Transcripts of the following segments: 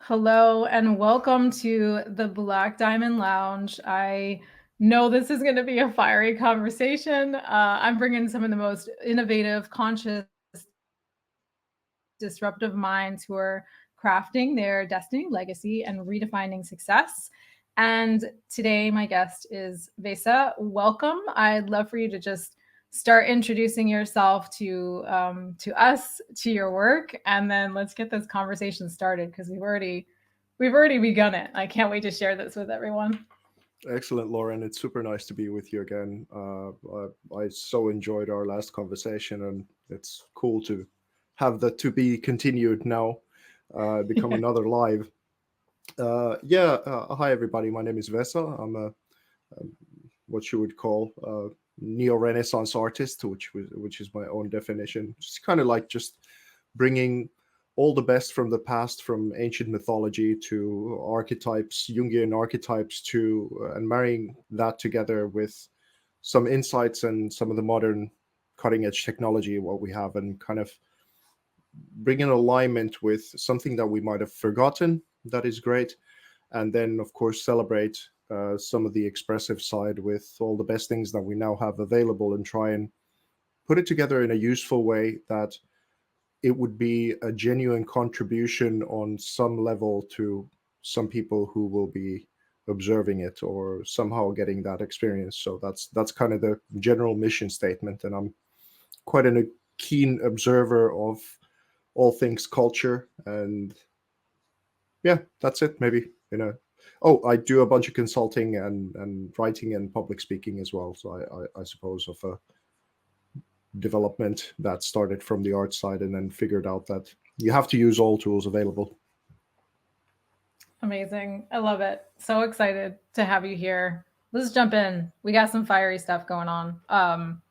Hello and welcome to the Black Diamond Lounge. I know this is going to be a fiery conversation. I'm bringing some of the most innovative, conscious, disruptive minds who are crafting their destiny, legacy, and redefining success. And today, my guest is Vesa. Welcome. I'd love for you to just start introducing yourself to us, to your work, and then let's get this conversation started because we've already begun it. I can't wait to share this with everyone. Excellent, Lauren. It's super nice to be with you again. I so enjoyed our last conversation, and it's cool to have that to be continued now, become Yeah. another live. Hi, everybody. My name is Vesa. I'm what you would call a neo-Renaissance artist, which is my own definition. It's kind of like just bringing all the best from the past, from ancient mythology to archetypes, Jungian archetypes, to and marrying that together with some insights and some of the modern cutting edge technology what we have, and kind of bring in alignment with something that we might have forgotten. That is great, and then of course celebrate some of the expressive side with all the best things that we now have available, and try and put it together in a useful way that it would be a genuine contribution on some level to some people who will be observing it or somehow getting that experience. So that's kind of the general mission statement, and I'm quite a keen observer of all things culture. And yeah, that's it. Maybe oh, I do a bunch of consulting and writing and public speaking as well. So I suppose of a development that started from the art side and then figured out that you have to use all tools available. Amazing. I love it. So excited to have you here. Let's jump in. We got some fiery stuff going on.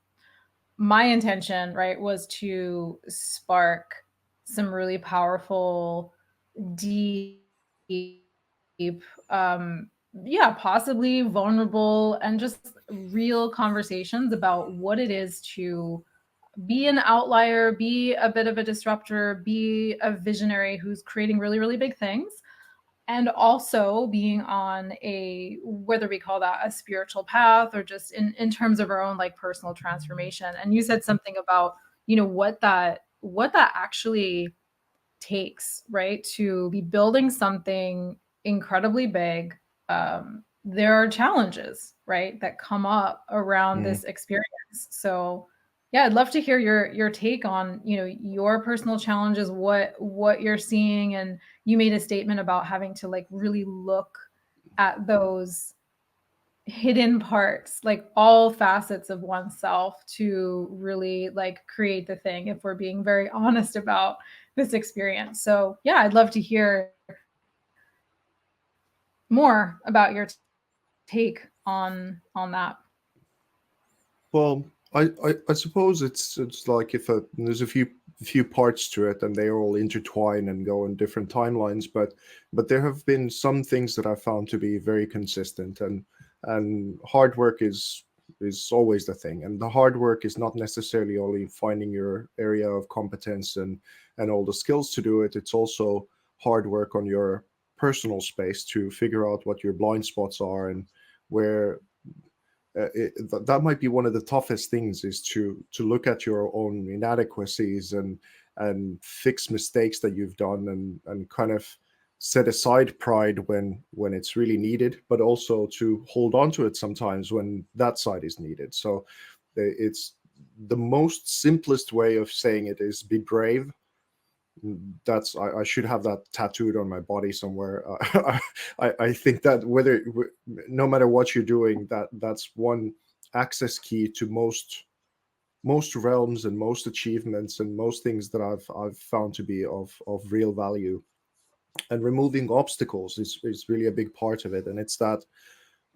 My intention, right, was to spark some really powerful, deep, possibly vulnerable and just real conversations about what it is to be an outlier, be a bit of a disruptor, be a visionary who's creating really, really big things, and also being on a, whether we call that a spiritual path or just in terms of our own like personal transformation. And you said something about what that actually takes, right, to be building something incredibly big. There are challenges, right, that come up around Mm. this experience. So yeah, I'd love to hear your take on your personal challenges, what you're seeing. And you made a statement about having to like really look at those hidden parts, like all facets of oneself, to really like create the thing, if we're being very honest about this experience. So yeah, I'd love to hear more about your take on that. Well, I suppose it's like if there's a few parts to it and they all intertwine and go in different timelines, but there have been some things that I found to be very consistent, and hard work is always the thing. And the hard work is not necessarily only finding your area of competence and all the skills to do it. It's also hard work on your personal space to figure out what your blind spots are, and where that might be one of the toughest things, is to look at your own inadequacies and fix mistakes that you've done, and kind of set aside pride when it's really needed, but also to hold on to it sometimes when that side is needed. So it's the most simplest way of saying it is be brave. That's I should have that tattooed on my body somewhere. I think that no matter what you're doing, that's one access key to most realms and most achievements and most things that I've found to be of real value. And removing obstacles is really a big part of it. And it's that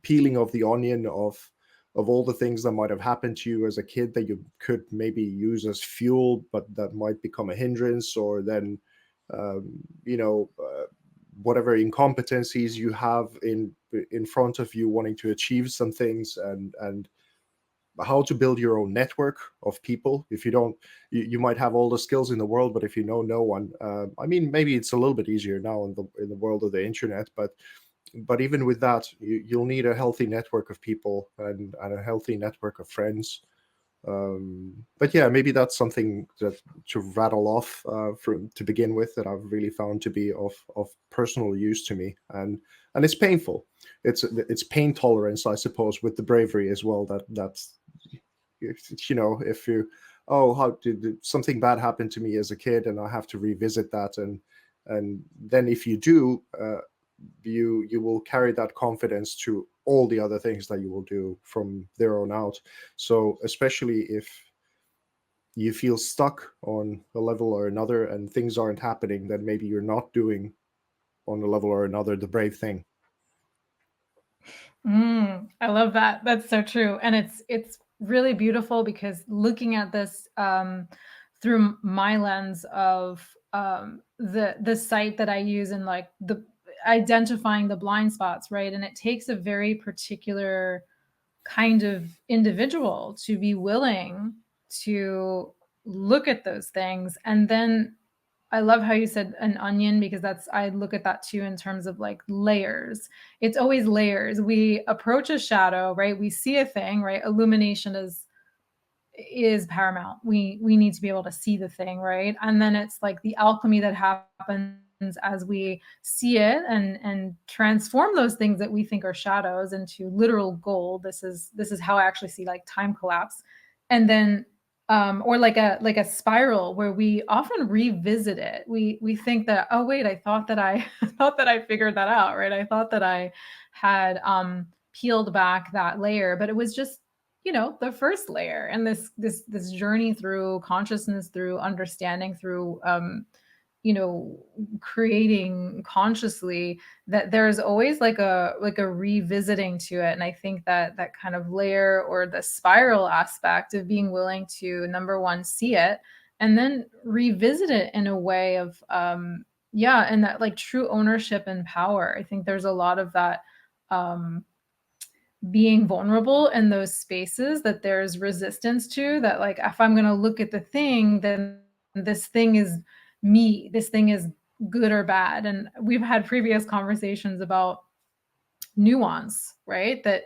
peeling of the onion of all the things that might have happened to you as a kid that you could maybe use as fuel, but that might become a hindrance, or then um, you know uh, whatever incompetencies you have in front of you wanting to achieve some things. And how to build your own network of people. If you don't, you might have all the skills in the world, but if you know no one, I mean, maybe it's a little bit easier now in the world of the internet, but even with that, you'll need a healthy network of people and a healthy network of friends. But yeah, maybe that's something that to rattle off to begin with, that I've really found to be of personal use to me, and it's painful. It's pain tolerance, I suppose, with the bravery as well. That's, you know, if you, oh, how did something bad happen to me as a kid, and I have to revisit that, and then if you do, you will carry that confidence to all the other things that you will do from there on out. So especially if you feel stuck on a level or another and things aren't happening, then maybe you're not doing on a level or another the brave thing. I love that. That's so true, and it's really beautiful because looking at this through my lens of the site that I use and like the identifying the blind spots, right? And it takes a very particular kind of individual to be willing to look at those things. And then I love how you said an onion, because that's, I look at that too in terms of like layers. It's always layers. We approach a shadow, right? We see a thing, right? Illumination is paramount. We need to be able to see the thing, right? And then it's like the alchemy that happens as we see it and transform those things that we think are shadows into literal gold. This is how I actually see like time collapse. And then or like a spiral where we often revisit it. We think that, oh wait, I thought that I thought that I figured that out, right? I thought that I had peeled back that layer, but it was just, you know, the first layer. And this journey through consciousness, through understanding, through you know, creating consciously, that there's always like a revisiting to it. And I think that that kind of layer or the spiral aspect of being willing to, number one, see it and then revisit it in a way of yeah, and that like true ownership and power. I think there's a lot of that being vulnerable in those spaces that there's resistance to, that like if I'm going to look at the thing, then this thing is me, this thing is good or bad. And we've had previous conversations about nuance, right? That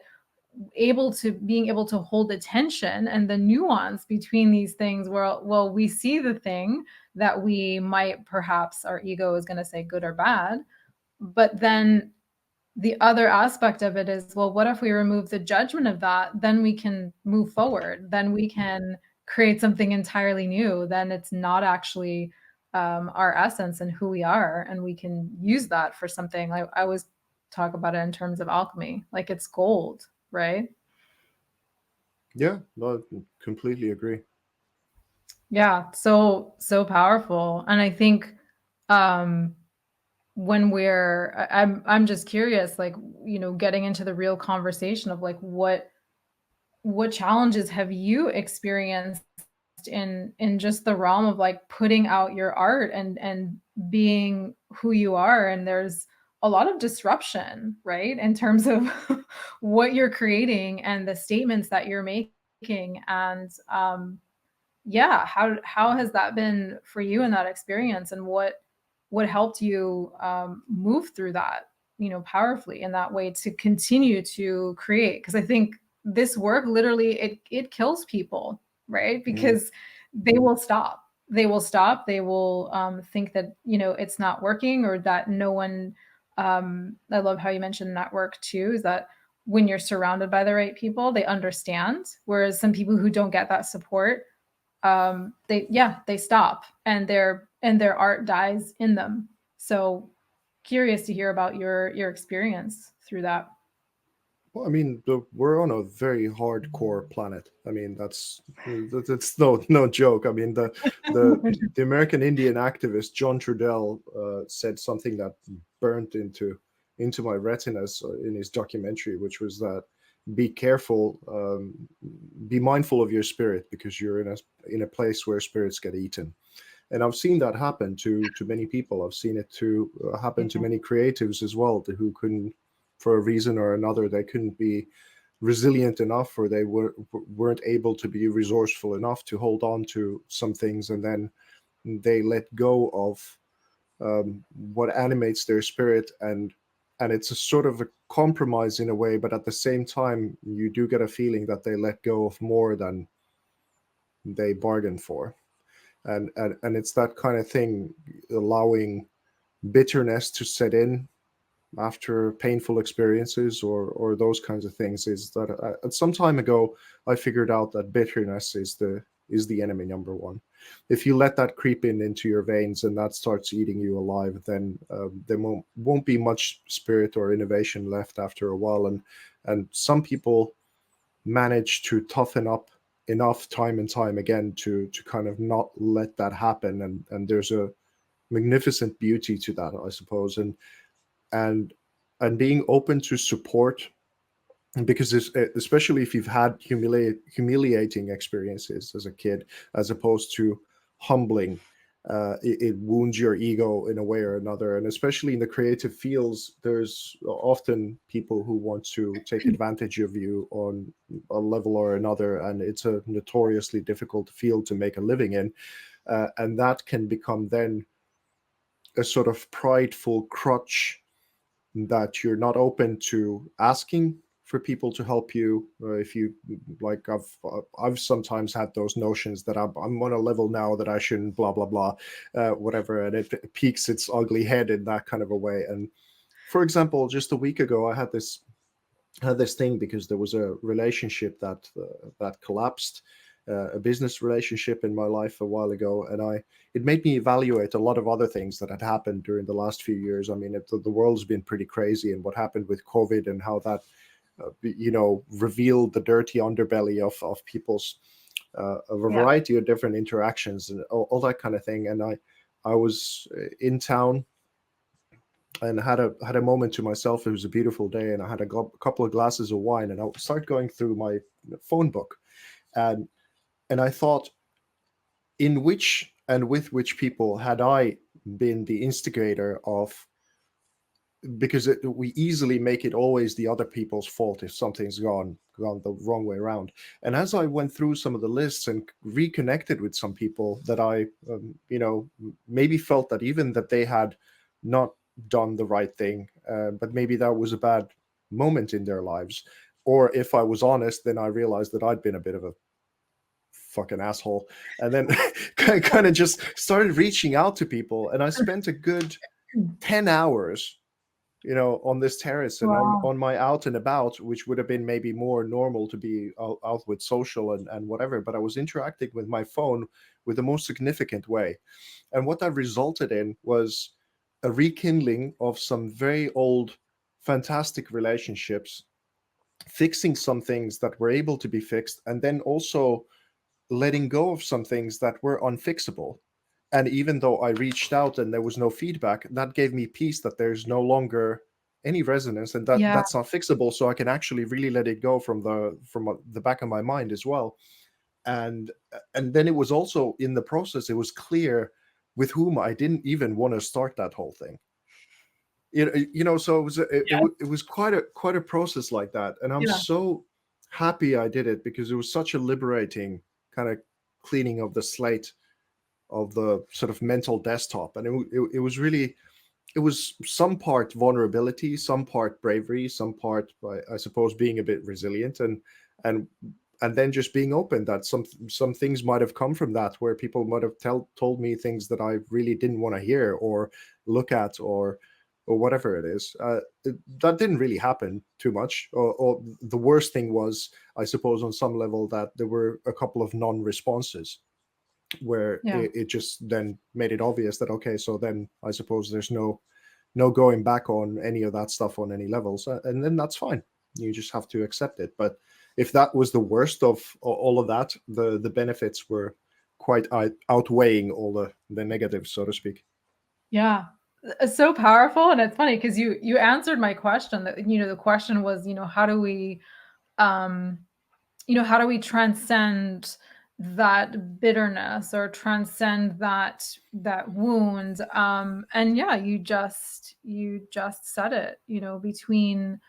being able to hold attention and the nuance between these things, where, well, we see the thing that we might, perhaps our ego is going to say good or bad, but then the other aspect of it is, well, what if we remove the judgment of that? Then we can move forward. Then we can create something entirely new. Then it's not actually our essence and who we are. And we can use that for something. Like I always talk about it in terms of alchemy, like it's gold, right? Yeah, no, I completely agree. Yeah. So powerful. And I think when I'm just curious, like, you know, getting into the real conversation of like what challenges have you experienced in just the realm of like putting out your art and being who you are. And there's a lot of disruption, right, in terms of what you're creating and the statements that you're making. And yeah, how has that been for you in that experience, and what helped you move through that, you know, powerfully in that way to continue to create? Because I think this work literally it kills people, right? Mm. Because they will stop. They will stop. They will think that, you know, it's not working, or that no one. I love how you mentioned network too. Is that when you're surrounded by the right people, they understand. Whereas some people who don't get that support, they stop, and their art dies in them. So curious to hear about your experience through that. Well, I mean, we're on a very hardcore planet. I mean, that's no joke. I mean, the American Indian activist John Trudell said something that burnt into my retinas in his documentary, which was that be careful, be mindful of your spirit, because you're in a place where spirits get eaten. And I've seen that happen to many people. I've seen it to happen to many creatives as well, who couldn't, for a reason or another, they couldn't be resilient enough, or they weren't able to be resourceful enough to hold on to some things, and then they let go of what animates their spirit, and it's a sort of a compromise in a way, but at the same time you do get a feeling that they let go of more than they bargained for. And it's that kind of thing, allowing bitterness to set in after painful experiences, or those kinds of things. Is that some time ago I figured out that bitterness is the enemy number one. If you let that creep into your veins and that starts eating you alive, then there won't be much spirit or innovation left after a while. And some people manage to toughen up enough time and time again to kind of not let that happen, and there's a magnificent beauty to that, I suppose. And and being open to support, because especially if you've had humiliating experiences as a kid, as opposed to humbling, it wounds your ego in a way or another. And especially in the creative fields, there's often people who want to take advantage of you on a level or another, and it's a notoriously difficult field to make a living in. And that can become then a sort of prideful crutch, that you're not open to asking for people to help you. If you like, I've sometimes had those notions that I'm on a level now that I shouldn't blah blah blah, whatever, and it peaks its ugly head in that kind of a way. And for example, just a week ago, I had this thing because there was a relationship that collapsed, a business relationship in my life a while ago, and it made me evaluate a lot of other things that had happened during the last few years. I mean, the world's been pretty crazy, and what happened with COVID and how that revealed the dirty underbelly of people's of a Yeah. variety of different interactions and all that kind of thing. And I was in town and had a moment to myself. It was a beautiful day, and I had a couple of glasses of wine, and I started going through my phone book, and I thought, in which and with which people had I been the instigator of, because we easily make it always the other people's fault if something's gone the wrong way around. And as I went through some of the lists and reconnected with some people that I maybe felt that even that they had not done the right thing, but maybe that was a bad moment in their lives, or if I was honest, then I realized that I'd been a bit of a fucking asshole, and then kind of just started reaching out to people, and I spent a good 10 hours on this terrace and Wow. on my out and about, which would have been maybe more normal to be out with social and whatever. But I was interacting with my phone with the most significant way. And what that resulted in was a rekindling of some very old, fantastic relationships, fixing some things that were able to be fixed, and then also letting go of some things that were unfixable. And even though I reached out and there was no feedback, that gave me peace that there's no longer any resonance, and Yeah. that's not fixable. So I can actually really let it go from the back of my mind as well. And then it was also in the process, it was clear with whom I didn't even want to start that whole thing. So it was Yeah. it was quite a process like that, and I'm Yeah. so happy I did it, because it was such a liberating kind of cleaning of the slate of the sort of mental desktop. And it was really, it was some part vulnerability, some part bravery, some part, I suppose, being a bit resilient, and and then just being open that some things might have come from that, where people might have told me things that I really didn't want to hear or look at, or whatever it is. That didn't really happen too much. Or the worst thing was, I suppose, on some level, that there were a couple of non-responses, where Yeah. it just then made it obvious that, okay, so then I suppose there's no going back on any of that stuff on any levels, and then that's fine. You just have to accept it. But if that was the worst of all of that, the benefits were quite outweighing all the negatives, so to speak. Yeah. It's so powerful, and it's funny because you answered my question. That the question was, um how do we transcend that bitterness or transcend that wound? And yeah, you just said it, between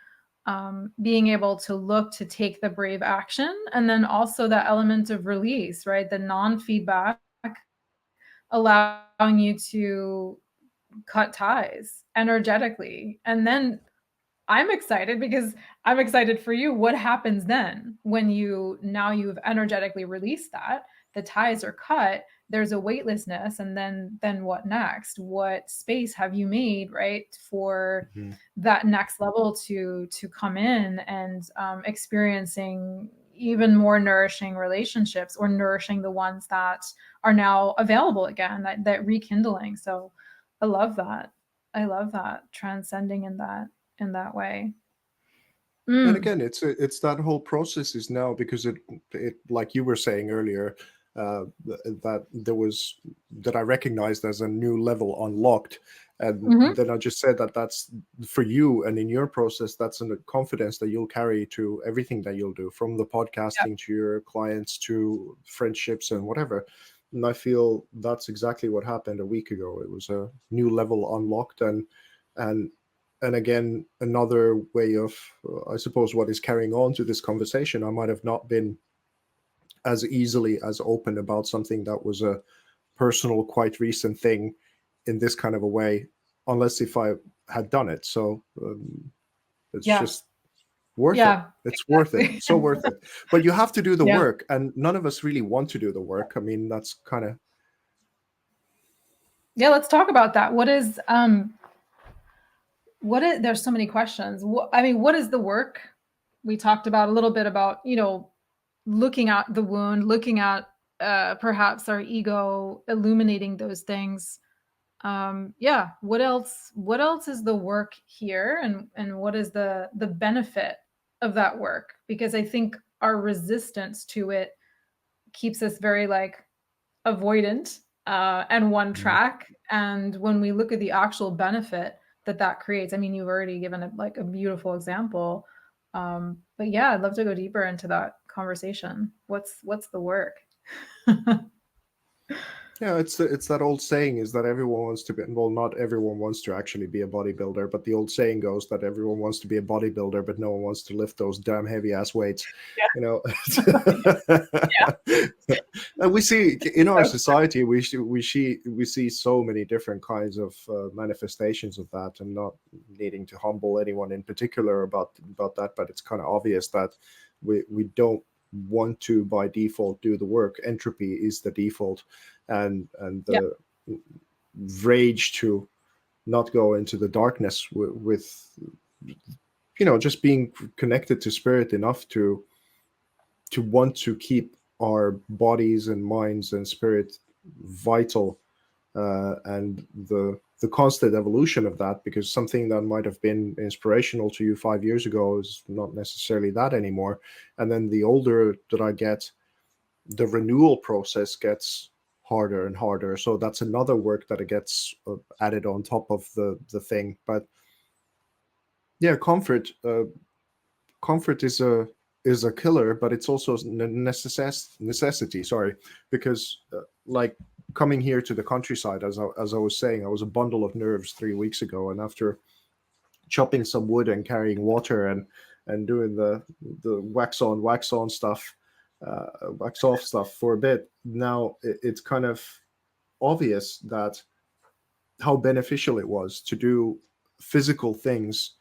being able to look to take the brave action, and then also that element of release, right? The non-feedback, allowing you to cut ties energetically. And then I'm excited because I'm excited for you. What happens then when you've energetically released that? The ties are cut. There's a weightlessness, and then what next? What space have you made, right, for that next level to come in and experiencing even more nourishing relationships, or nourishing the ones that are now available again, that rekindling. So I love that. I love that, transcending in that way. And Mm. again, it's that whole process is now, because it like you were saying earlier, that there was, that I recognized as a new level unlocked, and Mm-hmm. then I just said that that's for you, and in your process, that's a confidence that you'll carry to everything that you'll do, from the Yep. podcasting to your clients to friendships and whatever. And I feel that's exactly what happened a week ago. It was a new level unlocked, and and again, another way of, I suppose, what is carrying on to this conversation. I might have not been as easily as open about something that was a personal, quite recent thing in this kind of a way, unless if I had done it. So it's Yeah. just worth it. Yeah. It's worth it. Exactly. So worth it. But you have to do the Yeah. work, and none of us really want to do the work. I mean, that's kind of, Yeah. Let's talk about that. There's so many questions. What is the work? We talked about a little bit about, looking at the wound, looking at perhaps our ego, illuminating those things. Yeah. What else is the work here, and what is the benefit of that work? Because I think our resistance to it keeps us very like avoidant, and one track. And when we look at the actual benefit that creates, I mean, you've already given it like a beautiful example. But yeah, I'd love to go deeper into that conversation. What's the work? yeah, it's that old saying is that everyone wants to be, well, not everyone wants to actually be a bodybuilder, but the old saying goes that everyone wants to be a bodybuilder, but no one wants to lift those damn heavy ass weights, you know. Yeah. And we see in our So society, we see so many different kinds of manifestations of that, and not needing to humble anyone in particular about that, but it's kind of obvious that we don't want to by default do the work. Entropy is the default, and yeah. the rage to not go into the darkness with just being connected to spirit enough to want to keep our bodies and minds and spirit vital, and the constant evolution of that, because something that might have been inspirational to you 5 years ago is not necessarily that anymore. And then the older that I get, the renewal process gets harder and harder. So that's another work that it gets added on top of the thing. But yeah, comfort is a killer, but it's also necessity. Sorry, because like coming here to the countryside, as I was saying, I was a bundle of nerves 3 weeks ago, and after chopping some wood and carrying water and doing the wax on stuff, wax off stuff for a bit, now it's kind of obvious that how beneficial it was to do physical things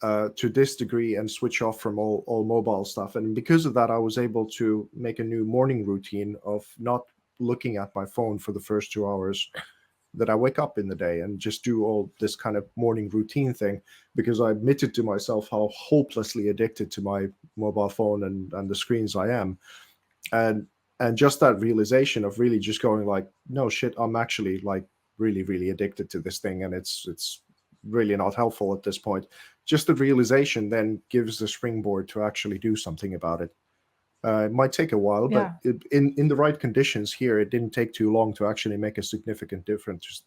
to this degree and switch off from all mobile stuff. And because of that, I was able to make a new morning routine of not looking at my phone for the first 2 hours that I wake up in the day, and just do all this kind of morning routine thing, because I admitted to myself how hopelessly addicted to my mobile phone and the screens I am. And just that realization of really just going like, no shit, I'm actually like really, really addicted to this thing, and it's really not helpful at this point. Just the realization then gives the springboard to actually do something about it. It might take a while, but Yeah. in the right conditions here, it didn't take too long to actually make a significant difference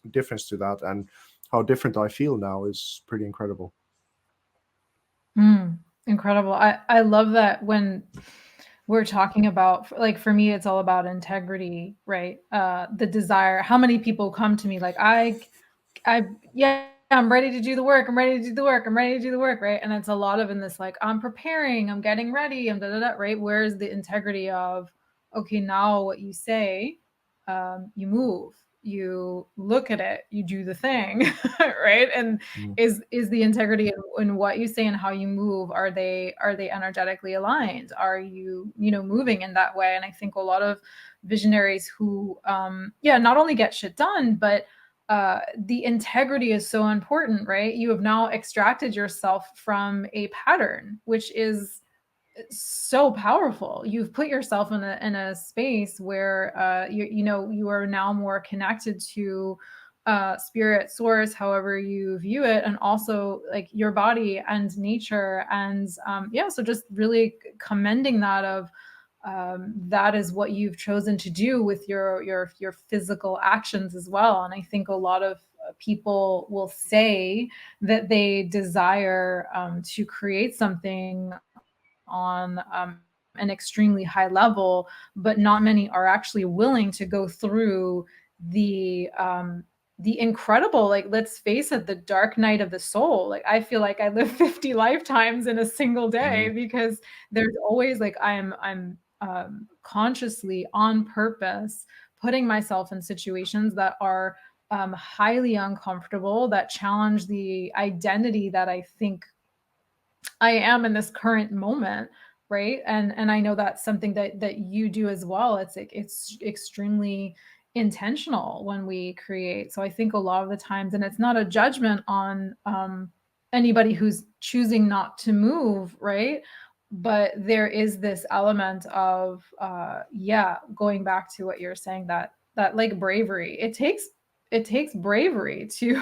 to that. And how different I feel now is pretty incredible. Incredible. I love that when we're talking about, like, for me, it's all about integrity, right? The desire. How many people come to me like, I, yeah, I'm ready to do the work. I'm ready to do the work. I'm ready to do the work. Right. And it's a lot of in this, like, I'm preparing, I'm getting ready, I'm right. Where's the integrity of, okay, now what you say, you move, you look at it, you do the thing, right? And Mm. is the integrity in what you say and how you move, are they energetically aligned? Are you, moving in that way? And I think a lot of visionaries who, not only get shit done, but the integrity is so important, right? You have now extracted yourself from a pattern, which is so powerful. You've put yourself in a space where you are now more connected to spirit, source, however you view it, and also like your body and nature. And so just really commending that of that is what you've chosen to do with your physical actions as well. And I think a lot of people will say that they desire to create something on an extremely high level, but not many are actually willing to go through the incredible, like, let's face it, the dark night of the soul. Like, I feel like I live 50 lifetimes in a single day, Mm. because there's always like I'm consciously on purpose putting myself in situations that are highly uncomfortable, that challenge the identity that I think I am in this current moment, right? And I know that's something that you do as well. It's like, it's extremely intentional when we create. So I think a lot of the times, and it's not a judgment on anybody who's choosing not to move, right? But there is this element of going back to what you're saying, that like bravery. It takes bravery to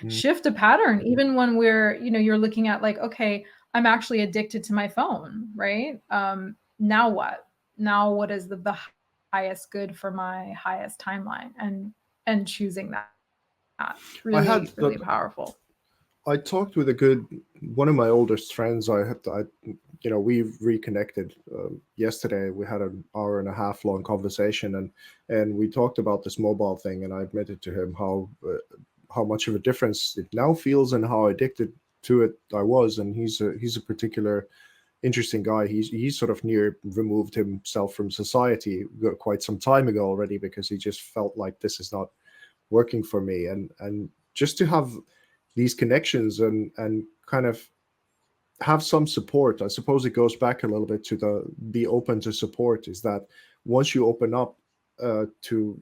Mm. shift a pattern, even when we're, you're looking at like, okay, I'm actually addicted to my phone, right? Now what? Now what is the highest good for my highest timeline? And choosing that, I really, had really powerful. I talked with a good one of my oldest friends. We reconnected yesterday. We had an hour and a half long conversation, and we talked about this mobile thing. And I admitted to him how much of a difference it now feels and how addicted to it I was. And he's a particular interesting guy. He's sort of near removed himself from society quite some time ago already, because he just felt like this is not working for me. And just to have these connections and kind of have some support. I suppose it goes back a little bit to the be open to support. Is that once you open up to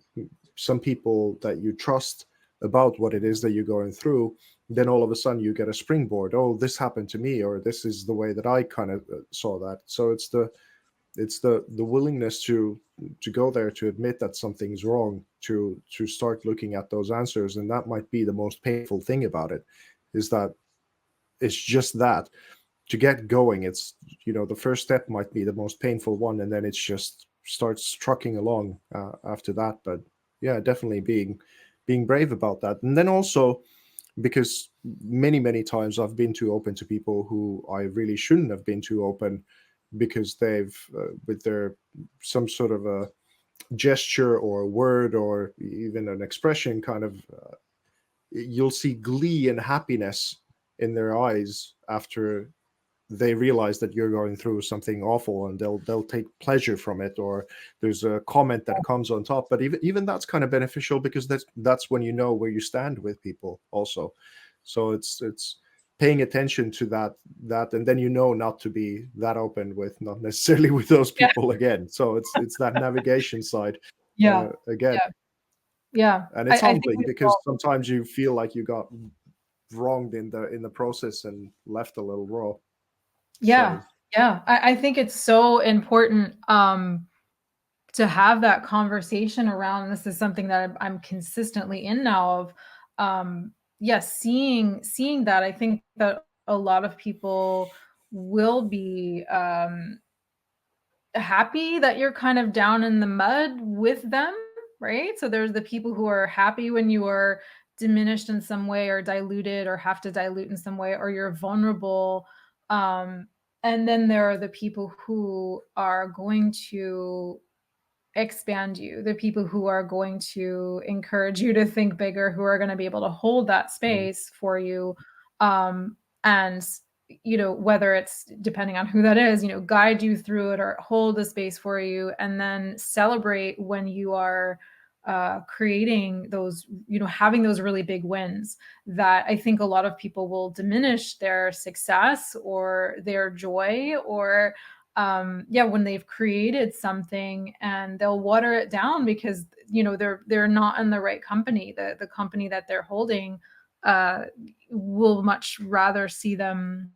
some people that you trust about what it is that you're going through, then all of a sudden you get a springboard. Oh, this happened to me, or this is the way that I kind of saw that. So it's the willingness to go there, to admit that something's wrong, to start looking at those answers. And that might be the most painful thing about it, is that it's just that to get going, it's, the first step might be the most painful one, and then it's just starts trucking along after that. But yeah, definitely being brave about that. And then also, because many times I've been too open to people who I really shouldn't have been too open, because they've with their some sort of a gesture or a word or even an expression, kind of you'll see glee and happiness in their eyes after they realize that you're going through something awful, and they'll take pleasure from it, or there's a comment that comes on top. But even that's kind of beneficial, because that's when you know where you stand with people also. So it's paying attention to that, and then not to be that open with, not necessarily with those Yeah, people again. So it's that navigation side yeah, again. yeah, yeah. And it's I think humbling, we because all, sometimes you feel like you got wronged in the process and left a little raw. yeah, So yeah. I think it's so important to have that conversation around. This is something that I'm consistently in now of, seeing that. I think that a lot of people will be happy that you're kind of down in the mud with them, right? So there's the people who are happy when you are diminished in some way, or diluted, or have to dilute in some way, or you're vulnerable. And then there are the people who are going to expand you, the people who are going to encourage you to think bigger, who are going to be able to hold that Mm. space for you. And, whether it's depending on who that is, guide you through it or hold the space for you, and then celebrate when you are creating those, having those really big wins that I think a lot of people will diminish their success or their joy, or when they've created something, and they'll water it down because they're not in the right company. The company that they're holding uh will much rather see them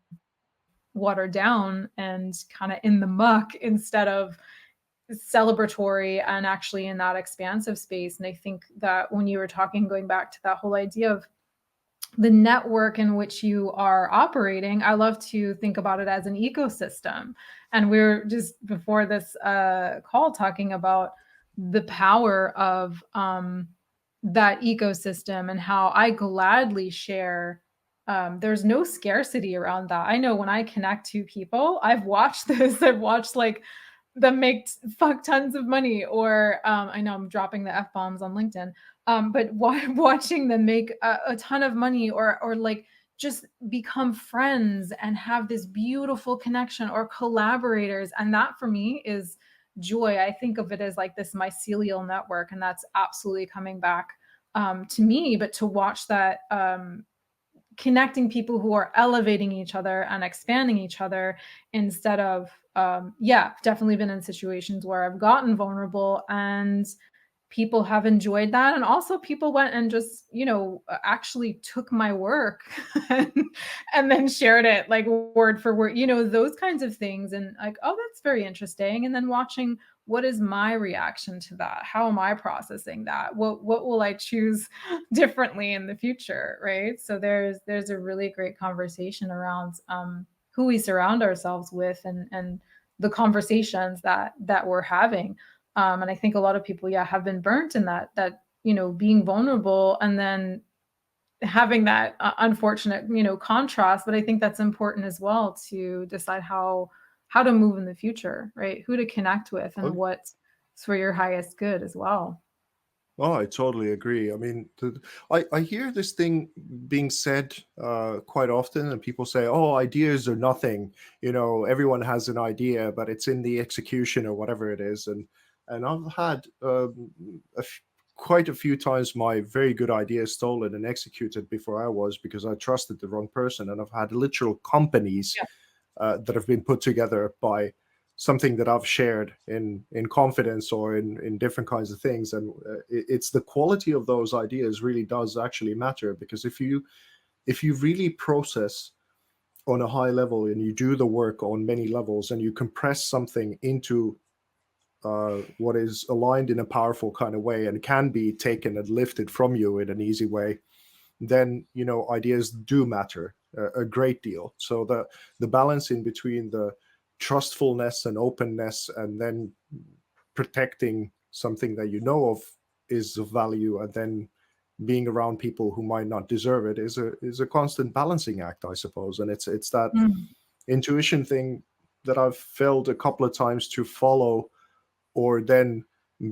watered down and kind of in the muck, instead of celebratory and actually in that expansive space. And I think that when you were talking, going back to that whole idea of the network in which you are operating, I love to think about it as an ecosystem. And we are just before this call talking about the power of that ecosystem, and how I gladly share. There's no scarcity around that. I know when I connect to people, I've watched this, I've watched like them make fuck tons of money, or I know I'm dropping the F bombs on LinkedIn, but watching them make a ton of money, or like just become friends and have this beautiful connection, or collaborators. And that for me is joy. I think of it as like this mycelial network, and that's absolutely coming back to me. But to watch that, connecting people who are elevating each other and expanding each other, instead of definitely been in situations where I've gotten vulnerable, and people have enjoyed that. And also people went and just, actually took my work and, then shared it like word for word, those kinds of things. And like, oh, that's very interesting. And then watching, what is my reaction to that? How am I processing that? What will I choose differently in the future? Right. So there's a really great conversation around who we surround ourselves with, and the conversations that we're having. And I think a lot of people, have been burnt in that, being vulnerable, and then having that unfortunate, contrast. But I think that's important as well, to decide how to move in the future, right? Who to connect with, and Oh, what's for your highest good as well. oh, I totally agree. I mean, I hear this thing being said quite often, and people say, "Oh, ideas are nothing." Everyone has an idea, but it's in the execution or whatever it is. And I've had quite a few times my very good ideas stolen and executed before I was, because I trusted the wrong person, and I've had literal companies Yeah. that have been put together by something that I've shared in confidence, or in different kinds of things. And it's the quality of those ideas really does actually matter, because if you really process on a high level, and you do the work on many levels, and you compress something into what is aligned in a powerful kind of way, and can be taken and lifted from you in an easy way, then ideas do matter a great deal. So the balance in between the trustfulness and openness, and then protecting something that you know of is of value, and then being around people who might not deserve it, is a constant balancing act, I suppose. And it's that Mm. intuition thing that I've failed a couple of times to follow, or then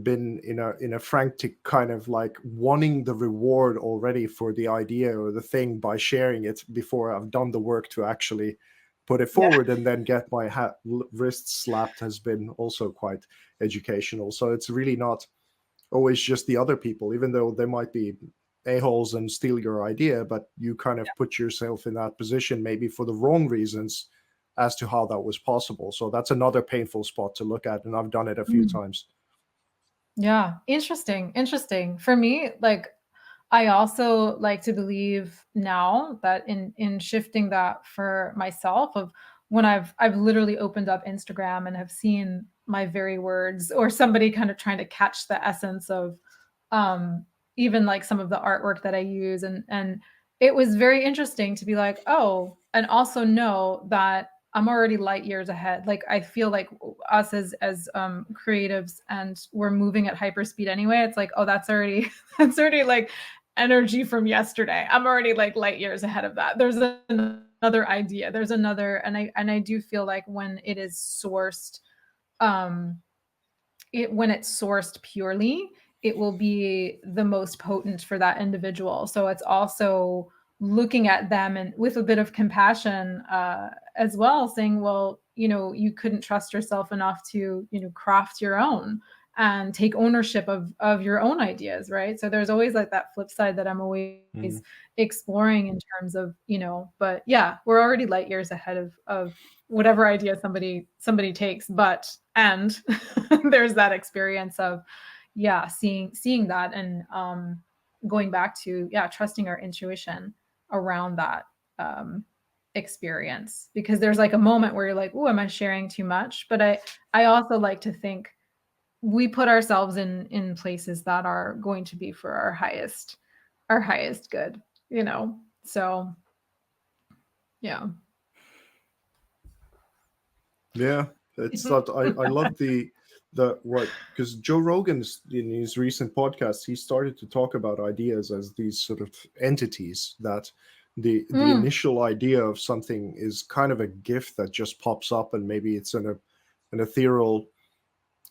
been in a frantic kind of like wanting the reward already for the idea or the thing by sharing it before I've done the work to actually put it Yeah. forward, and then get my wrists slapped, has been also quite educational. So it's really not always just the other people, even though they might be a-holes and steal your idea, but you kind of put yourself in that position maybe for the wrong reasons as to how that was possible. So that's another painful spot to look at, and I've done it a few Mm. times. Yeah. Interesting. Interesting. For me, like, I also like to believe now that in shifting that for myself, of when I've literally opened up Instagram and have seen my very words, or somebody kind of trying to catch the essence of um even like some of the artwork that I use, and it was very interesting to be like, oh, and also know that I'm already light years ahead. Like I feel like us as creatives, and we're moving at hyperspeed anyway. It's like, oh, that's already that's already like energy from yesterday. I'm already like light years ahead of that. There's another idea. There's another, and I do feel like when it is sourced um when it's sourced purely, it will be the most potent for that individual. So it's also looking at them and with a bit of compassion as well, saying, well, you couldn't trust yourself enough to, craft your own and take ownership of your own ideas, right? So there's always like that flip side that I'm always Mm. exploring in terms of, but yeah, we're already light years ahead of whatever idea somebody takes, but and there's that experience of seeing that and going back to trusting our intuition around that experience, because there's like a moment where you're like, oh, am I sharing too much? But I also like to think we put ourselves in places that are going to be for our highest good, so yeah. Yeah, it's that I love the what, because Joe Rogan's in his recent podcast, he started to talk about ideas as these sort of entities that the Mm, initial idea of something is kind of a gift that just pops up, and maybe it's an ethereal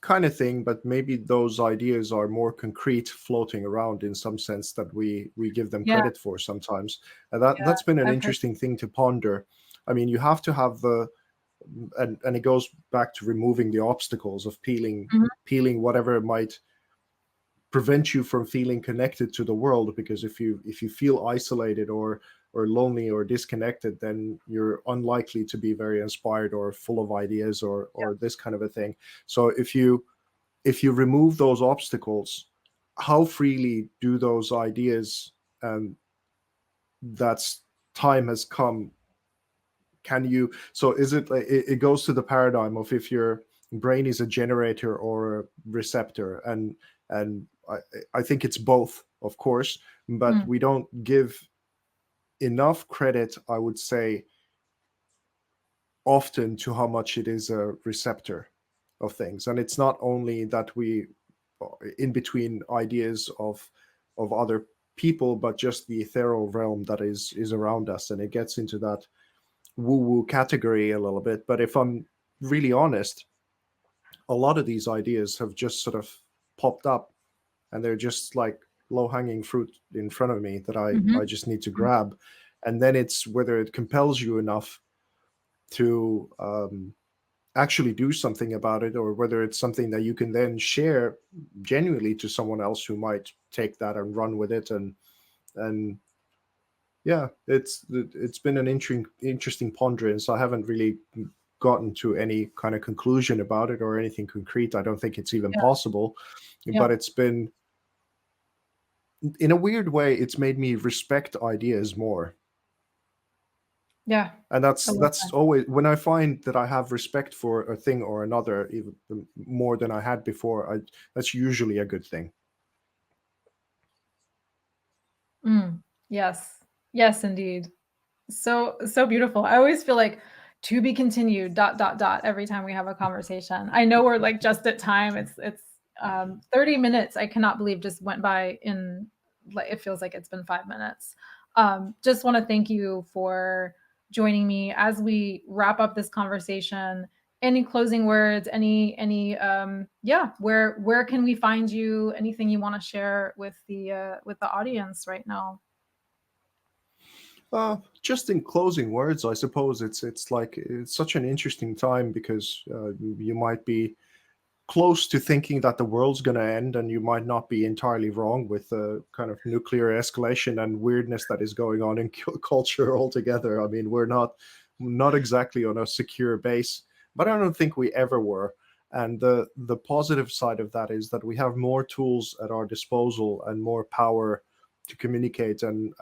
kind of thing, but maybe those ideas are more concrete, floating around in some sense that we give them yeah, credit for sometimes. And that's been an I've heard. interesting thing to ponder. I mean, you have to have the and it goes back to removing the obstacles of Mhm. peeling whatever might prevent you from feeling connected to the world, because if you feel isolated or lonely or disconnected, then you're unlikely to be very inspired or full of ideas or this kind of a thing. So if you remove those obstacles, how freely do those ideas, and that's time has come, can you, so is it like it goes to the paradigm of if your brain is a generator or a receptor, and I think it's both, of course, but Mm, we don't give enough credit, I would say, often, to how much it is a receptor of things. And it's not only that we in between ideas of other people, but just the ethereal realm that is around us, and it gets into that woo woo category a little bit. But if I'm really honest, a lot of these ideas have just sort of popped up, and they're just like low hanging fruit in front of me that mhm, I just need to mhm. grab. And then it's whether it compels you enough to actually do something about it, or whether it's something that you can then share genuinely to someone else who might take that and run with it. And yeah, it's been an interesting ponderance. I haven't really gotten to any kind of conclusion about it or anything concrete. I don't think it's even Yeah, possible, yeah, but it's been, in a weird way, it's made me respect ideas more. yeah. And I love that's that. always, when I find that I have respect for a thing or another, even more than I had before, that's usually a good thing. Yes, yes, indeed. So beautiful. I always feel like to be continued dot dot dot every time we have a conversation. I know we're like just at time. It's 30 minutes. I cannot believe just went by in like it feels like it's been 5 minutes. Just want to thank you for joining me as we wrap up this conversation. Any closing words? Any where can we find you? Anything you want to share with the audience right now? Just in closing words, I suppose it's like it's such an interesting time, because you might be close to thinking that the world's going to end, and you might not be entirely wrong with the kind of nuclear escalation and weirdness that is going on in culture altogether. I mean, we're not exactly on a secure base, but I don't think we ever were. And the positive side of that is that we have more tools at our disposal and more power to communicate and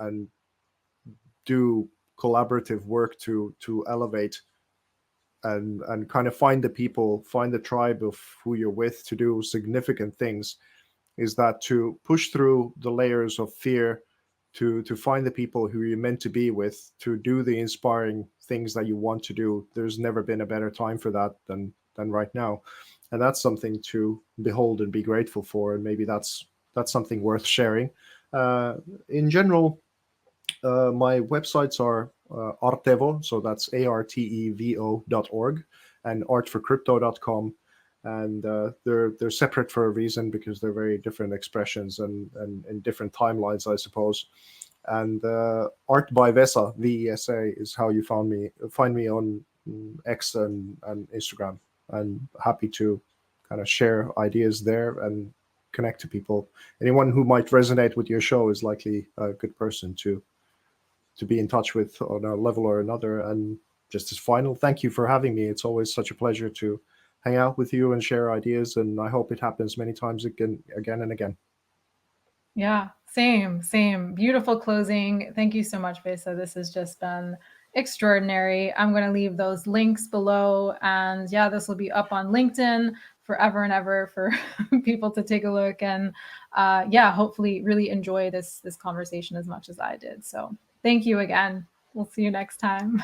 do collaborative work to elevate and kind of find the people, find the tribe of who you're with to do significant things. Is that to push through the layers of fear, to find the people who you're meant to be with, to do the inspiring things that you want to do. There's never been a better time for that than right now, and that's something to behold and be grateful for. And maybe that's something worth sharing. In general, my websites are Artevo, so that's ARTEVO.org, and artforcrypto.com. and they're separate for a reason, because they're very different expressions and different timelines, I suppose. And Art by Vesa, VESA, is how you find me on X and Instagram. I'm happy to kind of share ideas there and connect to people. Anyone who might resonate with your show is likely a good person to be in touch with on a level or another. And just as final, thank you for having me. It's always such a pleasure to hang out with you and share ideas, and I hope it happens many times again and again. Yeah, same. Beautiful closing. Thank you so much, Vesa. This has just been extraordinary. I'm going to leave those links below. And yeah, this will be up on LinkedIn forever and ever for people to take a look. And yeah, hopefully really enjoy this conversation as much as I did. So thank you again. We'll see you next time.